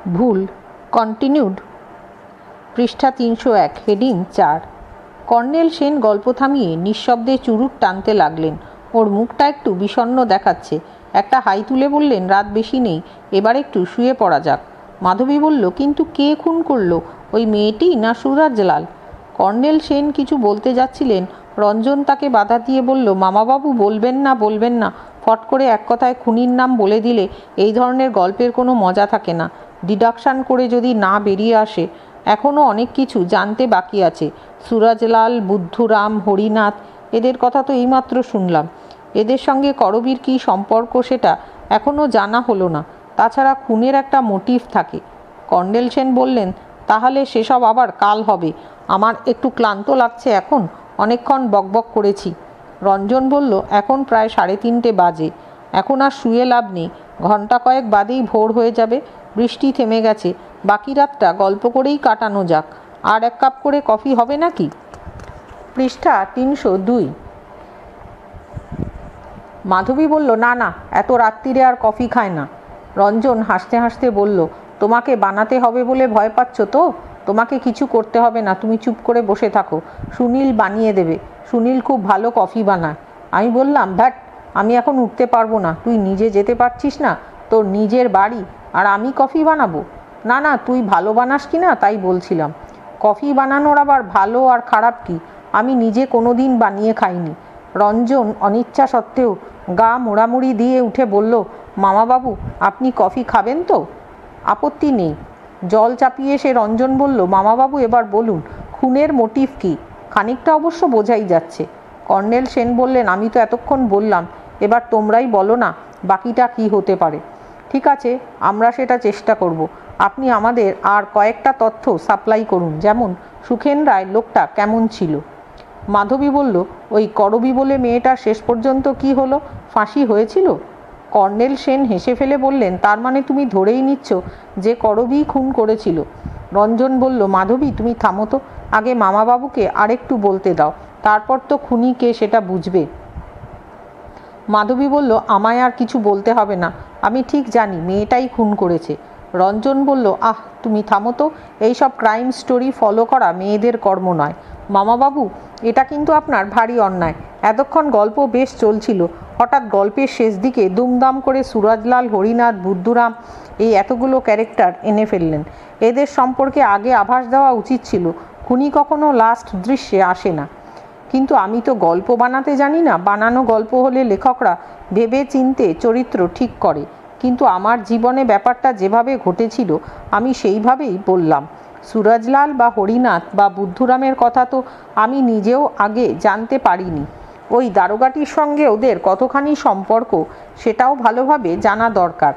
ভুল কন্টিনিউড, পৃষ্ঠা 301, heading 4। Colonel Sen গল্প থামিয়ে নিঃশব্দে চুরুট টানতে লাগলেন। ওর মুখটা একটু বিষণ্ণ দেখাচ্ছে। একটা হাই তুলে বললেন, রাত বেশি নেই, এবার একটু শুয়ে পড়া যাক। মাধবী বলল, কিন্তু কে খুন করলো? ওই মেয়েটি না সুরাজলাল? কর্নেল সেন কিছু বলতে যাচ্ছিলেন, রঞ্জন তাকে বাধা দিয়ে বলল, মামাবাবু বলবেন না। ফট করে এক কথায় খুনির নাম বলে দিলে এই ধরনের গল্পের কোনো মজা থাকে না। ডিডাকশান করে যদি না বেরিয়ে আসে। এখনও অনেক কিছু জানতে বাকি আছে। সুরাজলাল, বুদ্ধুরাম, হরিনাথ, এদের কথা তো এইমাত্র শুনলাম। এদের সঙ্গে করবীর কী সম্পর্ক সেটা এখনও জানা হলো না। তাছাড়া খুনের একটা মোটিভ থাকে। কর্নেল সেন বললেন, তাহলে সেসব আবার কাল হবে। আমার একটু ক্লান্ত লাগছে এখন, অনেকক্ষণ বকবক করেছি। রঞ্জন বলল, এখন প্রায় 3:30 বাজে, এখন আর শুয়ে লাভ নেই। ঘন্টা কয়েক বাদেই ভোর হয়ে যাবে। বৃষ্টি থেমে গেছে, বাকি রাতটা গল্প করেই কাটানো যাক। আর 1 কাপ করে কফি হবে নাকি? পৃষ্ঠা 302। মাধবী বলল, না, এত রাত্রিরে আর কফি খায় না। রঞ্জন হাসতে হাসতে বলল, তোমাকে বানাতে হবে বলে ভয় পাচ্ছ তো? তোমাকে কিছু করতে হবে না, তুমি চুপ করে বসে থাকো, সুনীল বানিয়ে দেবে। সুনীল খুব ভালো কফি বানায়। আমি বললাম, ভ্যাট, আমি এখন উঠতে পারবো না। তুই নিজে যেতে পারছিস না? তোর নিজের বাড়ি, আর আমি কফি বানাবো? না, তুই ভালো বানাস কি না তাই বলছিলাম। কফি বানানোর আবার ভালো আর খারাপ কি? আমি নিজে কোনো দিন বানিয়ে খাইনি। রঞ্জন অনিচ্ছা সত্ত্বেও গা মোড়ামুড়ি দিয়ে উঠে বলল, মামাবাবু, আপনি কফি খাবেন তো? আপত্তি নেই। জল চাপিয়ে সে রঞ্জন বলল, মামাবাবু, এবার বলুন, খুনের মোটিভ কি? খানিকটা অবশ্য বোঝাই যাচ্ছে। কর্নেল সেন বললেন, আমি তো এতক্ষণ বললাম, এবার তোমরাই বলো না বাকিটা কি হতে পারে। ঠিক আছে, আমরা সেটা চেষ্টা করব। আপনি আমাদের আর কয়েকটা তথ্য সাপ্লাই করুন, যেমন সুখেন রায় লোকটা কেমন ছিল। মাধবী বলল, ওই করবী বলে মেয়েটার শেষ পর্যন্ত কি হলো? ফাঁসি হয়েছিল? কর্নেল সেন হেসে ফেলে বললেন, তার মানে তুমি ধরেই নিচ্ছ যে করবী খুন করেছিল? রঞ্জন বলল, মাধবী, তুমি থামো তো, আগে মামাবাবুকে আরেকটু বলতে দাও, তারপর তো খুনি কে সেটা বুঝবে। মাধবী বলল, আমায় আর কিছু বলতে হবে না, আমি ঠিক জানি মেয়েটাই খুন করেছে। রঞ্জন বলল, তুমি থামো তো, এইসব ক্রাইম স্টোরি ফলো করা মেয়েদের কর্ম নয়। মামাবাবু, এটা কিন্তু আপনার ভারী অন্যায়। এতক্ষণ গল্প বেশ চলছিল, হঠাৎ গল্পের শেষ দিকে দুমদাম করে সুরাজলাল, হরিনাথ, বুদ্ধুরাম, এই এতগুলো ক্যারেক্টার এনে ফেললেন। এদের সম্পর্কে আগে আভাস দেওয়া উচিত ছিল। খুনি কখনো লাস্ট দৃশ্যে আসে না। কিন্তু আমি তো গল্প বানাতে জানি না। বানানো গল্প হলে লেখকরা ভেবে চিনতে চরিত্র ঠিক করে, কিন্তু আমার জীবনে ব্যাপারটা যেভাবে ঘটেছিল আমি সেইভাবেই বললাম। সুরজলাল বা হরিনাথ বা বুদ্ধুরামের কথা তো আমি নিজেও আগে জানতে পারিনি। ওই দারোগাটির সঙ্গে ওদের কতখানি সম্পর্ক সেটাও ভালোভাবে জানা দরকার।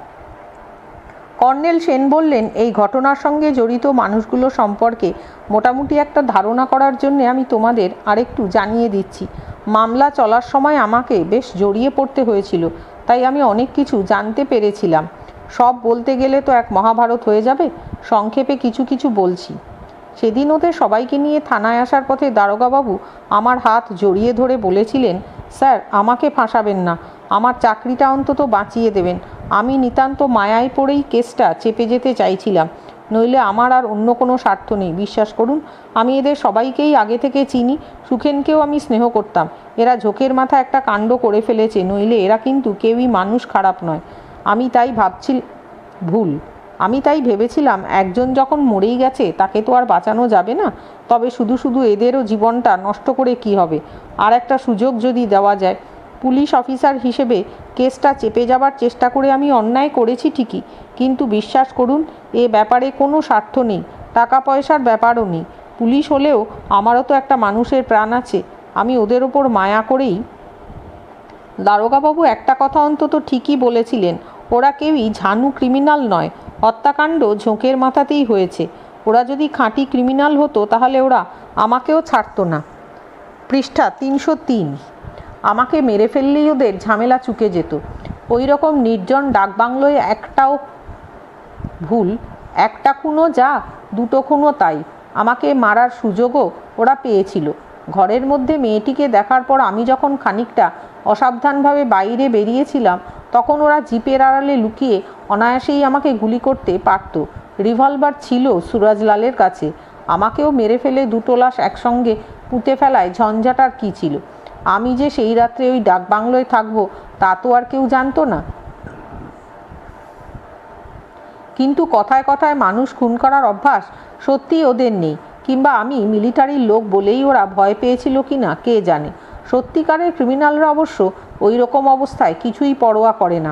কর্নেল সেন বললেন, এই ঘটনার সঙ্গে জড়িত মানুষগুলো সম্পর্কে মোটামুটি একটা ধারণা করার জন্য আমি তোমাদের আরেকটু জানিয়ে দিচ্ছি। মামলা চলার সময় আমাকে বেশ জড়িয়ে পড়তে হয়েছিল, তাই আমি অনেক কিছু জানতে পেরেছিলাম। সব বলতে গেলে তো এক মহাভারত হয়ে যাবে, সংক্ষেপে কিছু কিছু বলছি। সেদিন ওদের সবাইকে নিয়ে থানায় আসার পথে দারোগাবাবু আমার হাত জড়িয়ে ধরে বলেছিলেন, স্যার, আমাকে ফাঁসাবেন না, আমার চাকরিটা অন্তত বাঁচিয়ে দেবেন। আমি নিতান্ত মায়ায় পড়েই কেসটা চেপে যেতে চাইছিলাম, নইলে আমার আর অন্য কোনো স্বার্থ নেই। বিশ্বাস করুন, আমি এদের সবাইকেই আগে থেকে চিনি। সুখেনকেও আমি স্নেহ করতাম। এরা ঝোঁকের মাথা একটা কাণ্ড করে ফেলেছে, নইলে এরা কিন্তু কেউই মানুষ খারাপ নয়। আমি তাই ভেবেছিলাম, একজন যখন মরেই গেছে তাকে তো আর বাঁচানো যাবে না, তবে শুধু শুধু এদেরও জীবনটা নষ্ট করে কি হবে। আর একটা সুযোগ যদি দেওয়া যায়। পুলিশ অফিসার হিসেবে কেসটা চেপে যাবার চেষ্টা করে আমি অন্যায় করেছি ঠিকই, কিন্তু বিশ্বাস করুন, এ ব্যাপারে কোনো স্বার্থ নেই, টাকা পয়সার ব্যাপারও নেই। পুলিশ হলেও আমারও তো একটা মানুষের প্রাণ আছে। আমি ওদের ওপর মায়া করেই। দারোগাবাবু একটা কথা অন্তত ঠিকই বলেছিলেন, ওরা কেউই ঝানু ক্রিমিনাল নয়। হত্যাকাণ্ড ঝোঁকের মাথাতেই হয়েছে। ওরা যদি খাঁটি ক্রিমিনাল হতো তাহলে ওরা আমাকেও ছাড়তো না। পৃষ্ঠা 303। আমাকে মেরে ফেললেই ওদের ঝামেলা চুকে যেত। ওই রকম নির্জন ডাকবাংলোয় একটাও ভুল, একটা খুনও যা, দুটো খুনও তাই। আমাকে মারার সুযোগও ওরা পেয়েছিল। ঘরের মধ্যে মেয়েটিকে দেখার পর আমি যখন খানিকটা অসাবধানভাবে বাইরে বেরিয়েছিলাম, তখন ওরা জিপের আড়ালে লুকিয়ে অনায়াসেই আমাকে গুলি করতে পারত। রিভলভার ছিল সুরজলালের কাছে। আমাকেও মেরে ফেলে দুটো লাশ একসঙ্গে পুঁতে ফেলায় ঝঞ্ঝাট আর কী ছিল? আমি যে সেই রাত্রে ওই ডাকবাংলোয় থাকবো তা তো আর কেউ জানতো না। কিন্তু কথায় কথায় মানুষ খুন করার অভ্যাস সত্যিই ওদের নেই, কিংবা আমি মিলিটারির লোক বলেই ওরা ভয় পেয়েছিল কি না কে জানে। সত্যিকারের ক্রিমিনালরা অবশ্য ওই রকম অবস্থায় কিছুই পরোয়া করে না।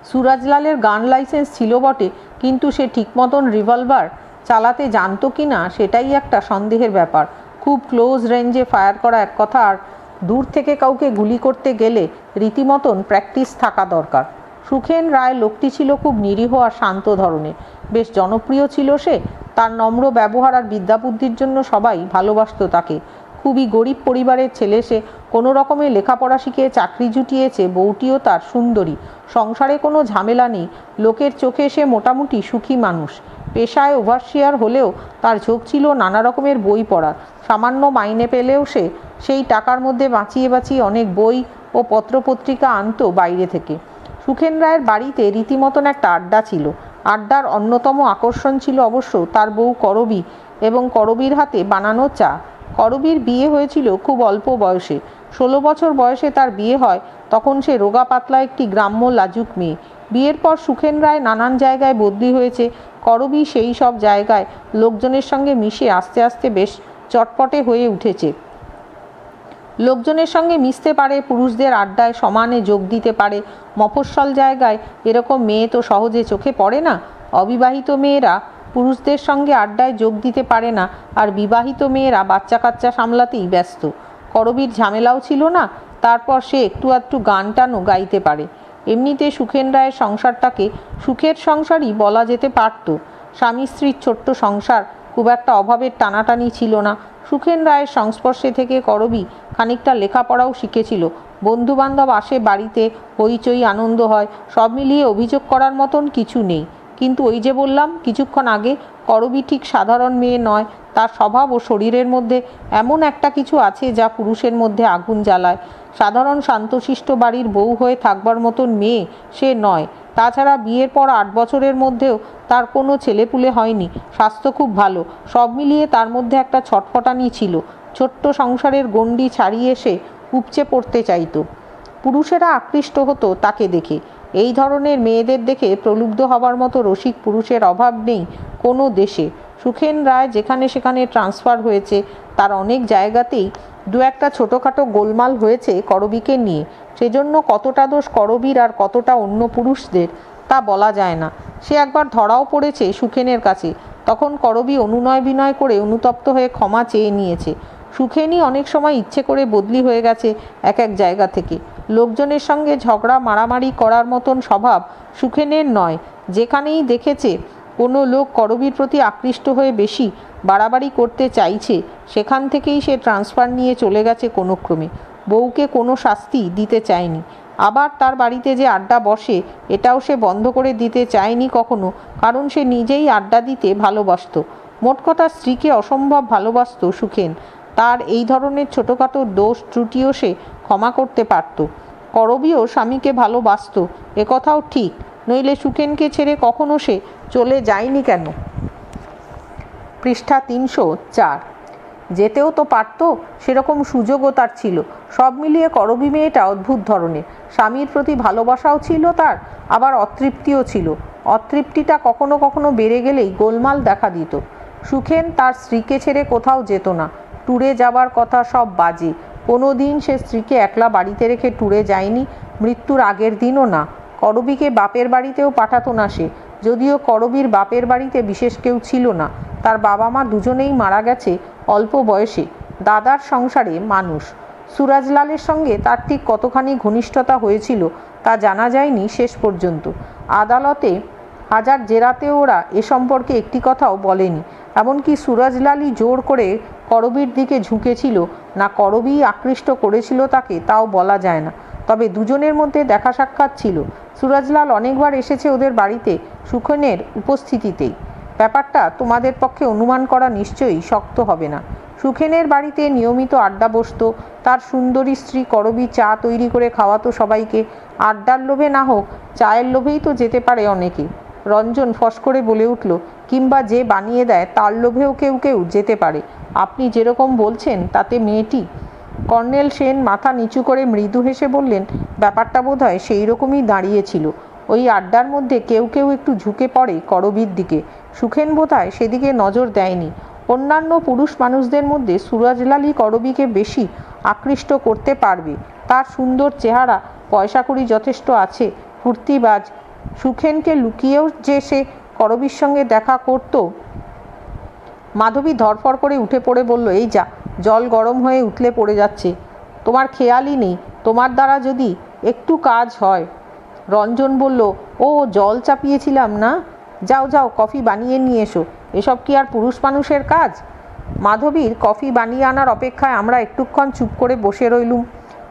সুরজলালের গান লাইসেন্স ছিল বটে, কিন্তু সে ঠিক মতন রিভলভার চালাতে জানতো কি না সেটাই একটা সন্দেহের ব্যাপার। খুব ক্লোজ রেঞ্জে ফায়ার করা এক কথা, আর দূর থেকে কাউকে গুলি করতে গেলে রীতিমতন প্র্যাকটিস থাকা দরকার। সুখেন রায় লোকটি ছিল খুব নিরীহ আর শান্ত ধরনের। বেশ জনপ্রিয় ছিল সে। তার নম্র ব্যবহার আর বিদ্যাবুদ্ধির জন্য সবাই ভালোবাসত তাকে। খুবই গরিব পরিবারের ছেলে সে। কোনো রকমে লেখাপড়া শিখে চাকরি জুটিয়েছে। বউটিও তার সুন্দরী। সংসারে কোনো ঝামেলা নেই। লোকের চোখে সে মোটামুটি সুখী মানুষ। পেশায় ওভারসিয়ার হলেও তার ঝোঁক ছিল নানা রকমের বই পড়ার। সামান্য মাইনে পেলেও সে সেই টাকার মধ্যে বাঁচিয়ে বাঁচিয়ে অনেক বই ও পত্রপত্রিকা আনতো বাইরে থেকে। সুখেন রায়ের বাড়িতে রীতিমতন একটা আড্ডা ছিল। আড্ডার অন্যতম আকর্ষণ ছিল অবশ্য তার বউ করবী এবং করবীর হাতে বানানো চা। করবীর বিয়ে হয়েছিল খুব অল্প বয়সে। 16 বছর বয়সে তার বিয়ে হয়। তখন সে রোগা পাতলা একটি গ্রাম্য লাজুক মেয়ে। বিয়ের পর সুখেন রায় নানান জায়গায় বদলি হয়েছে। করবী সেই সব জায়গায় লোকজনের সঙ্গে মিশে আস্তে আস্তে বেশ চটপটে হয়ে উঠেছে। লোকজনের সঙ্গে মিশতে পারে, পুরুষদের আড্ডায় সমানে যোগ দিতে পারে। মফস্বল জায়গায় এরকম মেয়ে তো সহজে চোখে পড়ে না। অবিবাহিত মেয়েরা পুরুষদের সঙ্গে আড্ডায় যোগ দিতে পারে না, আর বিবাহিত মেয়েরা বাচ্চা কাচ্চা সামলাতেই ব্যস্ত। করবীর ঝামেলাও ছিল না। তারপর সে একটু আধটু গান টানও গাইতে পারে। এমনিতে সুখেন রায়ের সংসারটাকে সুখের সংসারই বলা যেতে পারত। স্বামী স্ত্রীর ছোট্ট সংসার, খুব একটা অভাবের টানাটানি ছিল না। সুখেন রায়ের সংস্পর্শে থেকে করবী খানিকটা লেখাপড়াও শিখেছিল। বন্ধুবান্ধব আসে বাড়িতে, হইচই আনন্দ হয়। সব মিলিয়ে অভিযোগ করার মতন কিছু নেই। কিন্তু ওই যে বললাম কিছুক্ষণ আগে, করবী ঠিক সাধারণ মেয়ে নয়। তার স্বভাব ও শরীরের মধ্যে এমন একটা কিছু আছে যা পুরুষের মধ্যে আগুন জ্বালায়। সাধারণ শান্তশিষ্ট বাড়ির বউ হয়ে থাকবার মতন মেয়ে সে নয়। তাছাড়া বিয়ের পর 8 বছরের মধ্যেও তার কোনো ছেলেপুলে হয়নি। স্বাস্থ্য খুব ভালো। সব মিলিয়ে তার মধ্যে একটা ছটফটানি ছিল। ছোট্ট সংসারের গণ্ডি ছাড়িয়ে সে উপচে পড়তে চাইতো। পুরুষেরা আকৃষ্ট হতো তাকে দেখে। এই ধরনের মেয়েদের দেখে প্রলুব্ধ হবার মতো রসিক পুরুষের অভাব নেই কোনো দেশে। সুখেন রায় যেখানে সেখানে ট্রান্সফার হয়েছে। তার অনেক জায়গাতেই দু একটা ছোটোখাটো গোলমাল হয়েছে করবীকে নিয়ে। সেজন্য কতটা দোষ করবীর আর কতটা অন্য পুরুষদের তা বলা যায় না। সে একবার ধরাও পড়েছে সুখেনের কাছে। তখন করবী অনুনয় বিনয় করে অনুতপ্ত হয়ে ক্ষমা চেয়ে নিয়েছে। সুখেনই অনেক সময় ইচ্ছে করে বদলি হয়ে গেছে এক এক জায়গা থেকে। লোকজনের সঙ্গে ঝগড়া মারামারি করার মতন স্বভাব সুখেনের নয়। যেখানেই দেখেছে কোনো লোক করবীর প্রতি আকৃষ্ট হয়ে বেশি বাড়াবাড়ি করতে চাইছে, সেখান থেকেই সে ট্রান্সফার নিয়ে চলে গেছে কোনো ক্রমে। বউকে কোনো শাস্তি দিতে চায়নি। আবার তার বাড়িতে যে আড্ডা বসে এটাও সে বন্ধ করে দিতে চায়নি কখনো, কারণ সে নিজেই আড্ডা দিতে ভালোবাসত। মোট কথা স্ত্রীকে অসম্ভব ভালোবাসত সুখেন। তার এই ধরনের ছোটোখাটো দোষ ত্রুটিও সে ক্ষমা করতে পারত। করবীও স্বামীকে ভালোবাসত, একথাও ঠিক। নইলে সুখেনকে ছেড়ে কখনো সে চলে যায়নি কেন? পৃষ্ঠা 304। যেতেও তো পারত, সেরকম সুযোগও তার ছিল। সব মিলিয়ে করবী মেয়েটা অদ্ভুত ধরনের। স্বামীর প্রতি ভালোবাসাও ছিল তার, আবার অতৃপ্তিও ছিল। অতৃপ্তিটা কখনো কখনো বেড়ে গেলেই গোলমাল দেখা দিত। সুখেন তার স্ত্রীকে ছেড়ে কোথাও যেত না। ট্যুরে যাবার কথা সব বাজে। কোনো দিন সে স্ত্রীকে একলা বাড়িতে রেখে ট্যুরে যায়নি, মৃত্যুর আগের দিনও না। করবীকে বাপের বাড়িতেও পাঠাতো না সে, যদিও করবীর বাপের বাড়িতে বিশেষ কেউ ছিল না। তার বাবা মা দুজনেই মারা গেছে অল্প বয়সে। দাদার সংসারে মানুষ। সুরজলালের সঙ্গে তার ঠিক কতখানি ঘনিষ্ঠতা হয়েছিল তা জানা যায়নি শেষ পর্যন্ত। আদালতে হাজার জেরাতেও ওরা এ সম্পর্কে একটি কথাও বলেনি। এমনকি সুরজলালই জোর করে করবীর দিকে ঝুঁকেছিল না করবী আকৃষ্ট করেছিল তাকে তাও বলা যায় না। তবে দুজনের মধ্যে দেখা সাক্ষাৎ ছিল। সুরজলাল অনেকবার এসেছে ওদের বাড়িতে সুখেনের উপস্থিতিতেই। ব্যাপারটা তোমাদের পক্ষে অনুমান করা নিশ্চয়ই শক্ত হবে না। সুখেনের বাড়িতে নিয়মিত আড্ডা বসত। তার সুন্দরী স্ত্রী করবী চা তৈরি করে খাওয়াতো সবাইকে। আড্ডার লোভে না হোক চায়ের লোভেই তো যেতে পারে অনেকে। রঞ্জন ফস করে বলে উঠল, কিংবা যে বানিয়ে দেয় তার লোভেও কেউ কেউ যেতে পারে। আপনি যেরকম বলছেন তাতে মেয়েটি। কর্নেল সেন মাথা নিচু করে মৃদু হেসে বললেন, ব্যাপারটা বোধহয় সেই রকমই দাঁড়িয়েছিল। ওই আড্ডার মধ্যে কেউ কেউ একটু ঝুঁকে পড়ে করবীর দিকে। সুখেন বোধহয় সেদিকে নজর দেয়নি। অন্যান্য পুরুষ মানুষদের মধ্যে সুরজলালই করবীকে বেশি আকৃষ্ট করতে পারবে। তার সুন্দর চেহারা, পয়সাকড়ি যথেষ্ট আছে, ফুর্তিবাজ। সুখেনকে লুকিয়েও যে সে করবীর সঙ্গে দেখা করত। মাধবী ধরফর করে উঠে পড়ে বলল, এই যা, জল গরম হয়ে উঠলে পড়ে যাচ্ছে। তোমার খেয়ালই নেই তোমার দ্বারা যদি একটু কাজ হয়। রঞ্জন বলল, ও জল চাপিয়েছিলাম না, যাও যাও কফি বানিয়ে নিয়ে এসো। এসব কি আর পুরুষ মানুষের কাজ? মাধবীর কফি বানিয়ে আনার অপেক্ষায় আমরা একটুক্ষণ চুপ করে বসে রইলুম।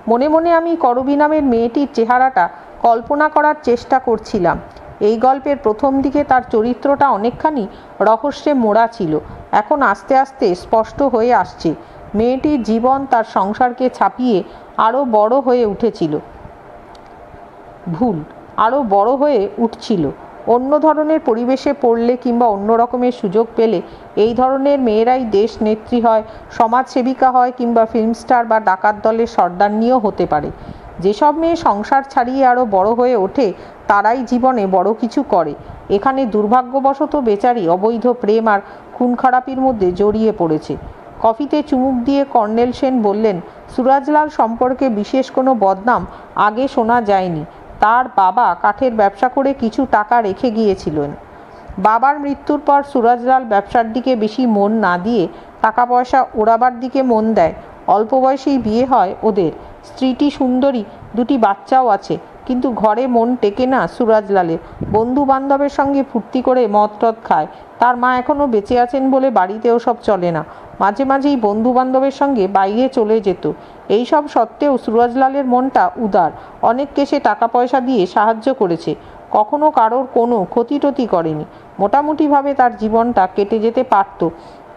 মনে মনে আমি করবী নামের মেয়েটির চেহারাটা কল্পনা করার চেষ্টা করছিলাম। এই গল্পের প্রথম দিকে তার চরিত্রটা অনেকখানি রহস্যে মোড়া ছিল। এখন আস্তে আস্তে স্পষ্ট হয়ে আসছে। মেয়েটির জীবন তার সংসারকে ছাপিয়ে আরও বড় হয়ে উঠেছিল। আরও বড় হয়ে উঠছিল। অন্য ধরনের পরিবেশে পড়লে কিংবা অন্য রকমের সুযোগ পেলে এই ধরনের মেয়েরাই দেশ নেত্রী হয়, সমাজসেবিকা হয়, কিংবা ফিল্ম স্টার বা ডাকাত দলের সর্দারনিও হতে পারে। যেসব মেয়ে সংসার ছাড়িয়ে আরও বড় হয়ে ওঠে তারাই জীবনে বড় কিছু করে। এখানে দুর্ভাগ্যবশত বেচারি অবৈধ প্রেম আর খুন খারাপির মধ্যে জড়িয়ে পড়েছে। কফিতে চুমুক দিয়ে কর্নেল সেন বললেন, সুরজলাল সম্পর্কে বিশেষ কোনো বদনাম আগে শোনা যায়নি। তার বাবা কাঠের ব্যবসা করে কিছু টাকা রেখে গিয়েছিলেন। বাবার মৃত্যুর পর সুরজলাল ব্যবসার দিকে বেশি মন না দিয়ে টাকা পয়সা ওড়াবার দিকে মন দেয়। অল্প বয়সেই বিয়ে হয় ওদের। স্ত্রীটি সুন্দরী, দুটি বাচ্চাও আছে, কিন্তু ঘরে মন টেকে না সুরজলালের। বন্ধু বান্ধবের সঙ্গে ফুর্তি করে মদ টদ খায়। তার মা এখনও বেঁচে আছেন বলে বাড়িতেও সব চলে না। মাঝে মাঝেই বন্ধু বান্ধবের সঙ্গে বাইরে চলে যেত। এই সব সত্ত্বেও সুরজলালের মনটা উদার। অনেককে সে টাকা পয়সা দিয়ে সাহায্য করেছে, কখনো কারোর কোনো ক্ষতি টতি করেনি। মোটামুটিভাবে তার জীবনটা কেটে যেতে পারত।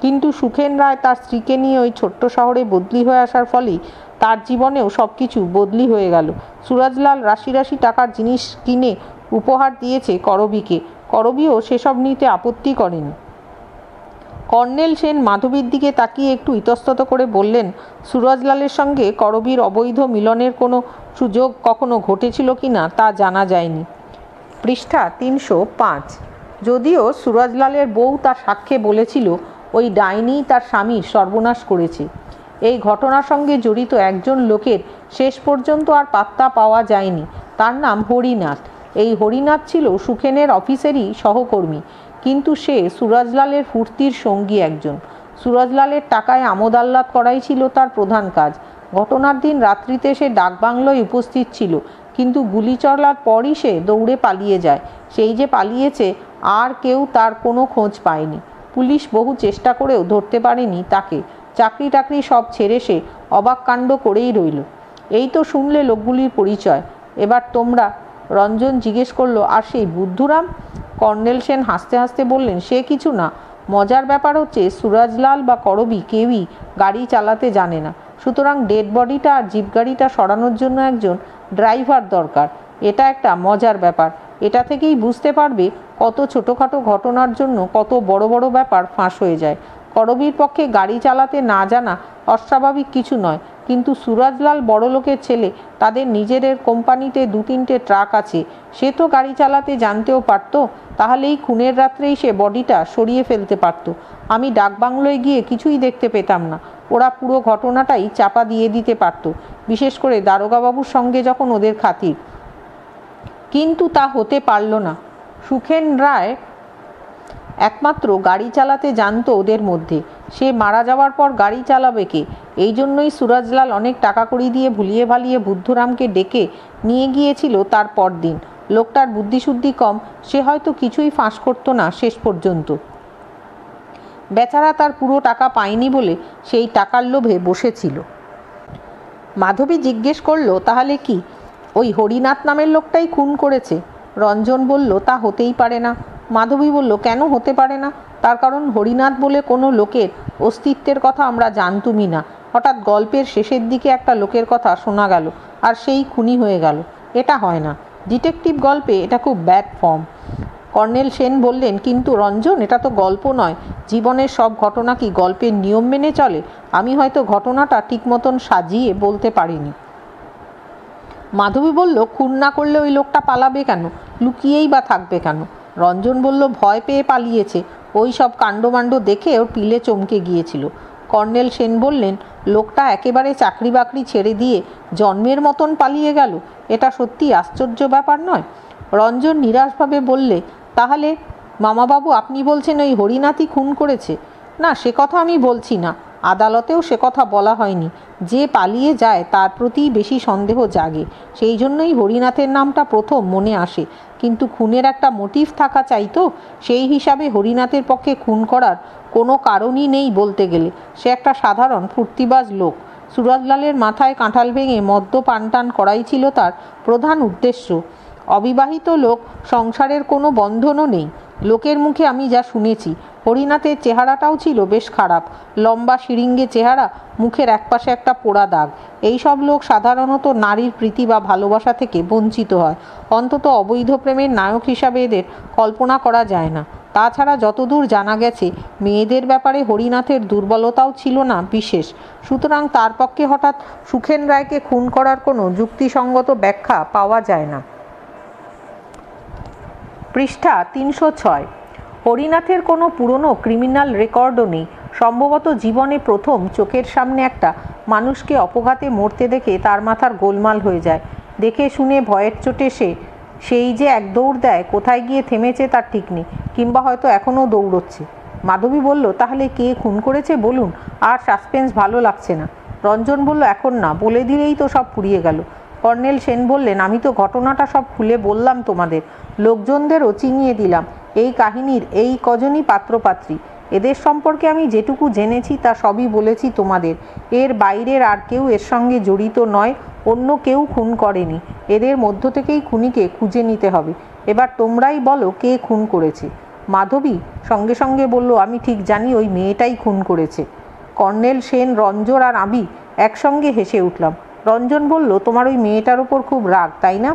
কিন্তু সুখেন রায় তার স্ত্রীকে নিয়ে ওই ছোট্ট শহরে বদলি হয়ে আসার ফলেই তার জীবনেও সব কিছু বদলি হয়ে গেল। সুরজলাল রাশি রাশি টাকার জিনিস কিনে উপহার দিয়েছে করবীকে। করবীও সেসব নিতে আপত্তি করেনি। কর্নেল সেন মাধবীর দিকে তাকিয়ে একটু ইতস্তত করে বললেন, সুরজলালের সঙ্গে করবীর অবৈধ মিলনের কোনো সুযোগ কখনো ঘটেছিল কিনা তা জানা যায়নি। পৃষ্ঠা 305। যদিও সুরজলালের বউ তার সাক্ষ্যে বলেছিল ওই ডাইনি তার স্বামীর সর্বনাশ করেছে। এই ঘটনার সঙ্গে জড়িত একজন লোকের শেষ পর্যন্ত আর পাত্তা পাওয়া যায়নি। তার নাম হরিনাথ। এই হরিনাথ ছিল সুখেনের অফিসেরই সহকর্মী, কিন্তু সে সুরজলালের ফুর্তির সঙ্গী একজন। সুরজলালের টাকায় আমোদ আহ্লাদ করাই ছিল তার প্রধান কাজ। ঘটনার দিন রাত্রিতে সে ডাকবাংলোয় উপস্থিত ছিল, কিন্তু গুলি চলার পরই সে দৌড়ে পালিয়ে যায়। সেই যে পালিয়েছে, আর কেউ তার কোনো খোঁজ পায়নি। পুলিশ বহু চেষ্টা করেও ধরতে পারেনি তাকে। চাকরি টাকরি সব ছেড়ে সে অবাক কাণ্ড করেই রইল। এই তো শুনলে লোকগুলির পরিচয়, এবার তোমরা? রঞ্জন জিজ্ঞেস করলো, আর সেই বুদ্ধুরাম? কর্নেল সেন হাসতে হাসতে বললেন, সে কিছু না। মজার ব্যাপার হচ্ছে সুরজলাল বা করবী কেউই গাড়ি চালাতে জানে না। সুতরাং ডেড বডিটা আর জিপ গাড়িটা সরানোর জন্য একজন ড্রাইভার দরকার। এটা একটা মজার ব্যাপার। এটা থেকেই বুঝতে পারবে কত ছোটোখাটো ঘটনার জন্য কত বড় বড় ব্যাপার ফাঁস হয়ে যায়। করবীর পক্ষে গাড়ি চালাতে না জানা অস্বাভাবিক কিছু নয়, কিন্তু সুরজলাল বড়লোকের ছেলে, তাদের নিজেদের কোম্পানিতে 2-3টে ট্রাক আছে। সে তো গাড়ি চালাতে জানতেও পারত। তাহলেই খুনের রাত্রেই সে বডিটা সরিয়ে ফেলতে পারত। আমি ডাকবাংলোয় গিয়ে কিছুই দেখতে পেতাম না। ওরা পুরো ঘটনাটাই চাপা দিয়ে দিতে পারত, বিশেষ করে দারোগাবাবুর সঙ্গে যখন ওদের খাতির। কিন্তু তা হতে পারল না। সুখেন রায় একমাত্র গাড়ি চালাতে জানতো ওদের মধ্যে। সে মারা যাওয়ার পর গাড়ি চালাবে কে? এই জন্যই সুরজলাল অনেক টাকা কড়ি দিয়ে ভুলিয়ে ভালিয়ে বুদ্ধুরামকে ডেকে নিয়ে গিয়েছিল তার পরদিন। লোকটার বুদ্ধিশুদ্ধি কম, সে হয়তো কিছুই ফাঁস করতো না শেষ পর্যন্ত। বেচারা তার পুরো টাকা পায়নি বলে সেই টাকার লোভে বসেছিল। মাধবী জিজ্ঞেস করলো, তাহলে কি ওই হরিনাথ নামের লোকটাই খুন করেছে? রঞ্জন বলল, তা হতেই পারে না। মাধবী বলল, কেন হতে পারে না? তার কারণ হরিনাথ বলে কোনো লোকের অস্তিত্বের কথা আমরা জানতুমই না। হঠাৎ গল্পের শেষের দিকে একটা লোকের কথা শোনা গেল, আর সেই খুনি হয়ে গেল। এটা হয় না। ডিটেকটিভ গল্পে এটা খুব ব্যাড ফর্ম। কর্নেল সেন বললেন, কিন্তু রঞ্জন, এটা তো গল্প নয়। জীবনের সব ঘটনা কি গল্পের নিয়ম মেনে চলে? আমি হয়তো ঘটনাটা ঠিক মতন সাজিয়ে বলতে পারিনি। মাধবী বলল, খুন না করলে ওই লোকটা পালাবে কেন? লুকিয়েই বা থাকবে কেন? রঞ্জন বলল, ভয় পেয়ে পালিয়েছে। ওই সব কাণ্ডমাণ্ড দেখে ওর পিলে চমকে গিয়েছিল। কর্নেল সেন বললেন, লোকটা একেবারে চাকরি বাকরি ছেড়ে দিয়ে জন্মের মতন পালিয়ে গেল। এটা সত্যি আশ্চর্য ব্যাপার নয়? রঞ্জন নিরাশভাবে বললে, তাহলে মামাবাবু, আপনি বলছেন ওই হরিনাথই খুন করেছে? না, সে কথা আমি বলছি না। আদালতেও সে কথা বলা হয়নি। যে পালিয়ে যায় তার প্রতিই বেশি সন্দেহ জাগে। সেই জন্যই হরিনাথের নামটা প্রথম মনে আসে। কিন্তু খুনের একটা মোটিভ থাকা চাই তো। সেই হিসাবে হরিনাথের পক্ষে খুন করার কোনো কারণই নেই বলতে গেলে। সে একটা সাধারণ ফুর্তিবাজ লোক। সুরজলালের মাথায় কাঁঠাল ভেঙে মদ্য পানটান করাই ছিল তার প্রধান উদ্দেশ্য। অবিবাহিত লোক, সংসারের কোনো বন্ধনও নেই। লোকের মুখে আমি যা শুনেছি, হরিনাথের চেহারাটাও ছিল বেশ খারাপ। লম্বা শিরিঙ্গে চেহারা, মুখের একপাশে একটা পোড়া দাগ। এই সব লোক সাধারণত নারীর প্রীতি বা ভালোবাসা থেকে বঞ্চিত হয়। অন্তত অবৈধ প্রেমের নায়ক হিসাবে এদের কল্পনা করা যায় না। তাছাড়া যতদূর জানা গেছে, মেয়েদের ব্যাপারে হরিনাথের দুর্বলতাও ছিল না বিশেষ। সুতরাং তার পক্ষে হঠাৎ সুখেন রায়কে খুন করার কোনো যুক্তিসঙ্গত ব্যাখ্যা পাওয়া যায় না। পৃষ্ঠা 306। হরিনাথের কোনো পুরনো ক্রিমিনাল রেকর্ডও নেই। সম্ভবত জীবনে প্রথম চোখের সামনে একটা মানুষকে অপঘাতে মরতে দেখে তার মাথার গোলমাল হয়ে যায়। দেখে শুনে ভয়ের চোটে সেই যে এক দৌড় দেয়, কোথায় গিয়ে থেমেছে তার ঠিক নেই, কিংবা হয়তো এখনও দৌড়চ্ছে। মাধবী বলল, তাহলে কে খুন করেছে বলুন, আর সাসপেন্স ভালো লাগছে না। রঞ্জন বলল, এখন না, বলে দিলেই তো সব ফুরিয়ে গেল। কর্নেল সেন বললেন, আমি তো ঘটনাটা সব খুলে বললাম তোমাদের, লোকজনদেরও চিনিয়ে দিলাম। এই কাহিনীর এই কজনই পাত্রপাত্রী। এদের সম্পর্কে আমি যেটুকু জেনেছি তা সবই বলেছি তোমাদের। এর বাইরের আর কেউ এর সঙ্গে জড়িত নয়, অন্য কেউ খুন করেনি। এদের মধ্য থেকেই খুনিকে খুঁজে নিতে হবে। এবার তোমরাই বলো কে খুন করেছে। মাধবী সঙ্গে সঙ্গে বলল, আমি ঠিক জানি ওই মেয়েটাই খুন করেছে। কর্নেল সেন, রঞ্জন আর আমি একসঙ্গে হেসে উঠলাম। রঞ্জন বলল, তোমার ওই মেয়েটার ওপর খুব রাগ, তাই না?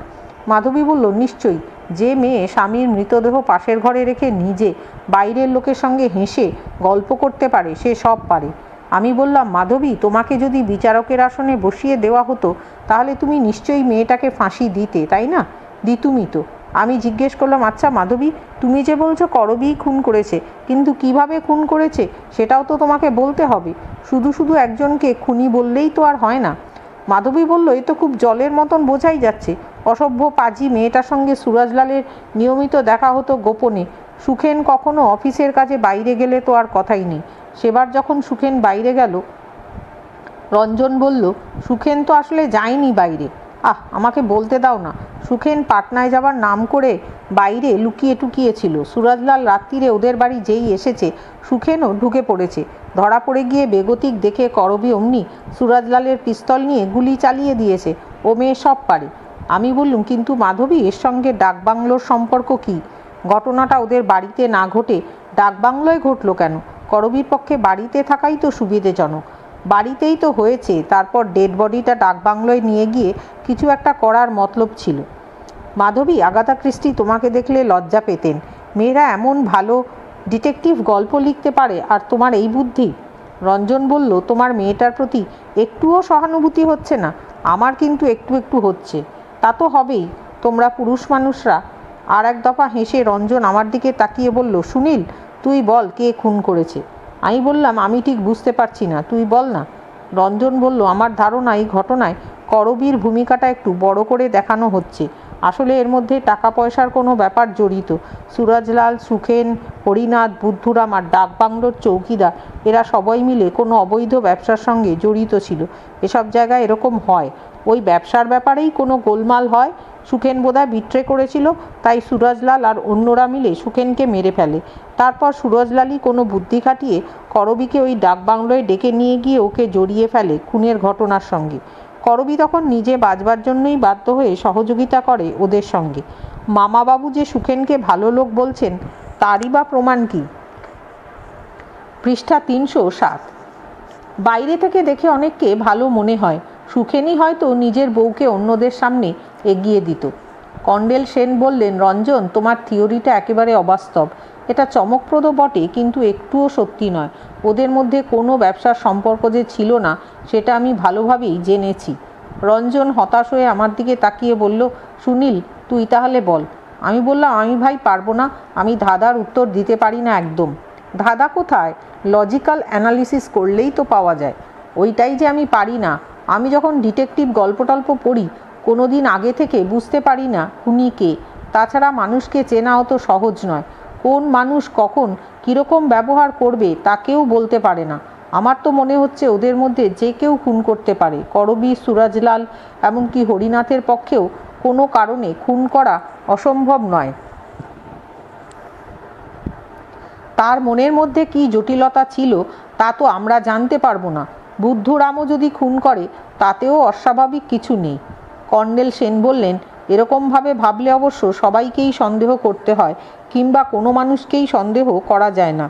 মাধবী বলল, নিশ্চয়ই। যে মেয়ে স্বামীর মৃতদেহ পাশের ঘরে রেখে নিজে বাইরের লোকের সঙ্গে হেসে গল্প করতে পারে, সে সব পারে। আমি বললাম, মাধবী, তোমাকে যদি বিচারকের আসনে বসিয়ে দেওয়া হতো তাহলে তুমি নিশ্চয়ই মেয়েটাকে ফাঁসি দিতে, তাই না? দিতুমি তো। আমি জিজ্ঞেস করলাম, আচ্ছা মাধবী, তুমি যে বলছো করবীই খুন করেছে, কিন্তু কিভাবে খুন করেছে সেটাও তো তোমাকে বলতে হবে। শুধু শুধু একজনকে খুনি বললেই তো আর হয় না। মাধবী বলল, এ তো খুব জলের মতন বোঝাই যাচ্ছে। অসভ্য পাজি মেয়েটার সঙ্গে সুরজলালের নিয়মিত দেখা হতো গোপনে। সুখেন কখনো অফিসের কাজে বাইরে গেলে তো আর কথাই নেই। সেবার যখন সুখেন বাইরে গেল, রঞ্জন বলল, সুখেন তো আসলে যায়নি বাইরে। আমাকে বলতে দাও না। সুখেন পাটনায় যাবার নাম করে বাইরে লুকিয়ে টুকিয়েছিল। সুরজলাল রাত্রিরে ওদের বাড়ি যেই এসেছে, সুখেনও ঢুকে পড়েছে। ধরা পড়ে গিয়ে বেগতিক দেখে করবী অমনি সুরজলালের পিস্তল নিয়ে গুলি চালিয়ে দিয়েছে। ও মেয়ে সব পারে। আমি বললুম, কিন্তু মাধবী, এর সঙ্গে ডাকবাংলোর সম্পর্ক কি? ঘটনাটা ওদের বাড়িতে না ঘটে ডাকবাংলোয় ঘটলো কেন? করবীর পক্ষে বাড়িতে থাকাই তো সুবিধেজনক। বাড়িতেই তো হয়েছে, তারপর ডেড বডিটা ডাকবাংলোয় নিয়ে গিয়ে কিছু একটা করার মতলব ছিল। মাধবী, আগাথা ক্রিস্টি তোমাকে দেখলে লজ্জা পেতেন। মেয়েরা এমন ভালো ডিটেকটিভ গল্প লিখতে পারে, আর তোমার এই বুদ্ধি। রঞ্জন বলল, তোমার মেয়েটার প্রতি একটুও সহানুভূতি হচ্ছে না? আমার কিন্তু একটু একটু হচ্ছে। তা তো হবেই, তোমরা পুরুষ মানুষরা। আর এক দফা হেসে রঞ্জন আমার দিকে তাকিয়ে বলল, সুনীল, তুই বল কে খুন করেছে। আমি বললাম, আমি ঠিক বুঝতে পারছি না, তুই বল না। রঞ্জন বলল, আমার ধারণা এই ঘটনায় করবীর ভূমিকাটা একটু বড় করে দেখানো হচ্ছে। আসলে এর মধ্যে টাকা পয়সার কোনো ব্যাপার জড়িত। সুরজলাল, সুখেন, হরিনাথ, বুদ্ধুরাম আর ডাকবাংলোর চৌকিদার, এরা সবাই মিলে কোনো অবৈধ ব্যবসার সঙ্গে জড়িত ছিল। এসব জায়গায় এরকম হয়। ওই ব্যবসার ব্যাপারেই কোনো গোলমাল হয়। সুখেন বোধহয় বিট্রে করেছিল, তাই সুরজলাল আর অন্যরা মিলে সুখেনকে মেরে ফেলে। তারপর সুরজলালই কোনো বুদ্ধি খাটিয়ে করবীকে ওই ডাকবাংলোয় ডেকে নিয়ে গিয়ে ওকে জড়িয়ে ফেলে খুনের ঘটনার সঙ্গে। করবী তখন নিজে বাঁচবার জন্যই বাধ্য হয়ে সহযোগিতা করে ওদের সঙ্গে। মামাবাবু যে সুখেনকে ভালো লোক বলছেন, তারই বা প্রমাণ কি? পৃষ্ঠা 307। বাইরে থেকে দেখে অনেককে ভালো মনে হয়। সুখেনই হয়তো নিজের বউকে অন্যদের সামনে এগিয়ে দিত। কর্নেল সেন বললেন, রঞ্জন, তোমার থিওরিটা একেবারে অবাস্তব। এটা চমকপ্রদ বটে, কিন্তু একটুও সত্যি নয়। ওদের মধ্যে কোনো ব্যবসার সম্পর্ক যে ছিল না সেটা আমি ভালোভাবেই জেনেছি। রঞ্জন হতাশ হয়ে আমার দিকে তাকিয়ে বলল, সুনীল, তুই তাহলে বল। আমি বললাম, আমি ভাই পারবো না। আমি ধাঁধার উত্তর দিতে পারি না একদম। ধাঁধা কোথায়? লজিক্যাল অ্যানালিসিস করলেই তো পাওয়া যায়। ওইটাই যে আমি পারি না। আমি যখন ডিটেকটিভ গল্প টল্প পড়ি, কোনো দিন আগে থেকে বুঝতে পারি না খুনি কে। তাছাড়া মানুষকে চেনা অত সহজ নয়। কোন মানুষ কখন কীরকম ব্যবহার করবে তা কেউ বলতে পারে না। আমার তো মনে হচ্ছে ওদের মধ্যে যে কেউ খুন করতে পারে। করবি, সুরজলাল, এমনকি হরিনাথের পক্ষেও কোনো কারণে খুন করা অসম্ভব নয়। তার মনের মধ্যে কী জটিলতা ছিল তা তো আমরা জানতে পারবো না। বুদ্ধুরামও যদি খুন করে তাতেও অস্বাভাবিক কিছু নেই। কর্নেল সেন বললেন, এরকমভাবে ভাবলে অবশ্য সবাইকেই সন্দেহ করতে হয়, কিংবা কোনো মানুষকেই সন্দেহ করা যায় না।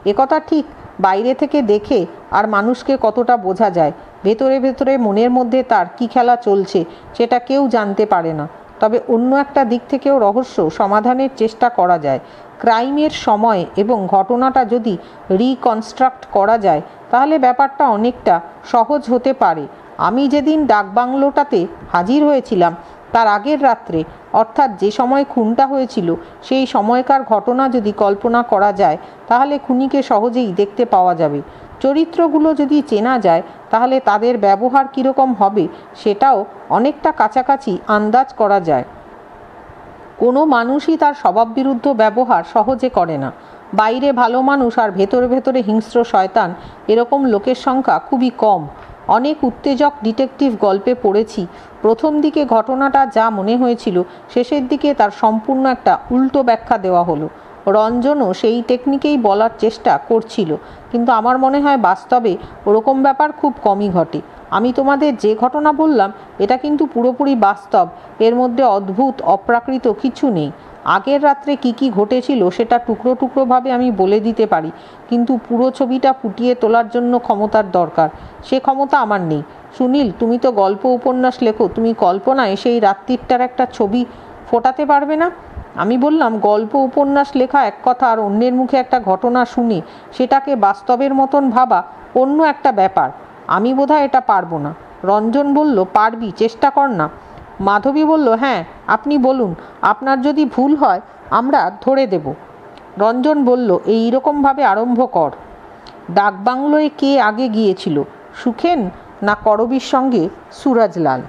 একথা ঠিক, বাইরে থেকে দেখে আর মানুষকে কতটা বোঝা যায়। ভেতরে ভেতরে মনের মধ্যে তার কী খেলা চলছে সেটা কেউ জানতে পারে না। তবে অন্য একটা দিক থেকেও রহস্য সমাধানের চেষ্টা করা যায়। ক্রাইমের সময় এবং ঘটনাটা যদি রিকনস্ট্রাক্ট করা যায় তাহলে ব্যাপারটা অনেকটা সহজ হতে পারে। আমি যেদিন ডাকবাংলোটাতে হাজির হয়েছিলাম তার আগের রাত্রে, অর্থাৎ যে সময় খুনটা হয়েছিল সেই সময়কার ঘটনা যদি কল্পনা করা যায় তাহলে খুনিকে সহজেই দেখতে পাওয়া যাবে। চরিত্রগুলো যদি চেনা যায় তাহলে তাদের ব্যবহার কীরকম হবে সেটাও অনেকটা কাছাকাছি আন্দাজ করা যায়। কোনো মানুষই তার স্বভাববিরুদ্ধ ব্যবহার সহজে করে না। বাইরে ভালো মানুষ আর ভেতরে ভেতরে হিংস্র শয়তান, এরকম লোকের সংখ্যা খুবই কম। অনেক উত্তেজক ডিটেকটিভ গল্পে পড়েছি, প্রথম দিকে ঘটনাটা যা মনে হয়েছিল শেষের দিকে তার সম্পূর্ণ একটা উল্টো ব্যাখ্যা দেওয়া হলো। রঞ্জনও সেই টেকনিকেই বলার চেষ্টা করছিল, কিন্তু আমার মনে হয় বাস্তবে ওরকম ব্যাপার খুব কমই ঘটে। আমি তোমাদের যে ঘটনা বললাম এটা কিন্তু পুরোপুরি বাস্তব। এর মধ্যে অদ্ভুত অপ্রাকৃত কিছু নেই। আগের রাত্রে কি কি ঘটেছিল সেটা টুকরো টুকরোভাবে আমি বলে দিতে পারি, কিন্তু পুরো ছবিটা ফুটিয়ে তোলার জন্য ক্ষমতার দরকার। সে ক্ষমতা আমার নেই। সুনীল, তুমি তো গল্প উপন্যাস লেখো, তুমি কল্পনায় সেই রাত্রিটার একটা ছবি ফোটাতে পারবে না? আমি বললাম, গল্প উপন্যাস লেখা এক কথা, আর অন্যের মুখে একটা ঘটনা শুনে সেটাকে বাস্তবের মতন ভাবা অন্য একটা ব্যাপার। আমি বোধহয় এটা পারবো না। রঞ্জন বলল, পারবি, চেষ্টা কর না। মাধবী বলল, হ্যাঁ, আপনি বলুন, আপনার যদি ভুল হয় আমরা ধরে দেব। রঞ্জন বলল, এইরকমভাবে আরম্ভ কর। ডাকবাংলোয় কে আগে গিয়েছিল, সুখেন না করবীর সঙ্গে সুরজলাল?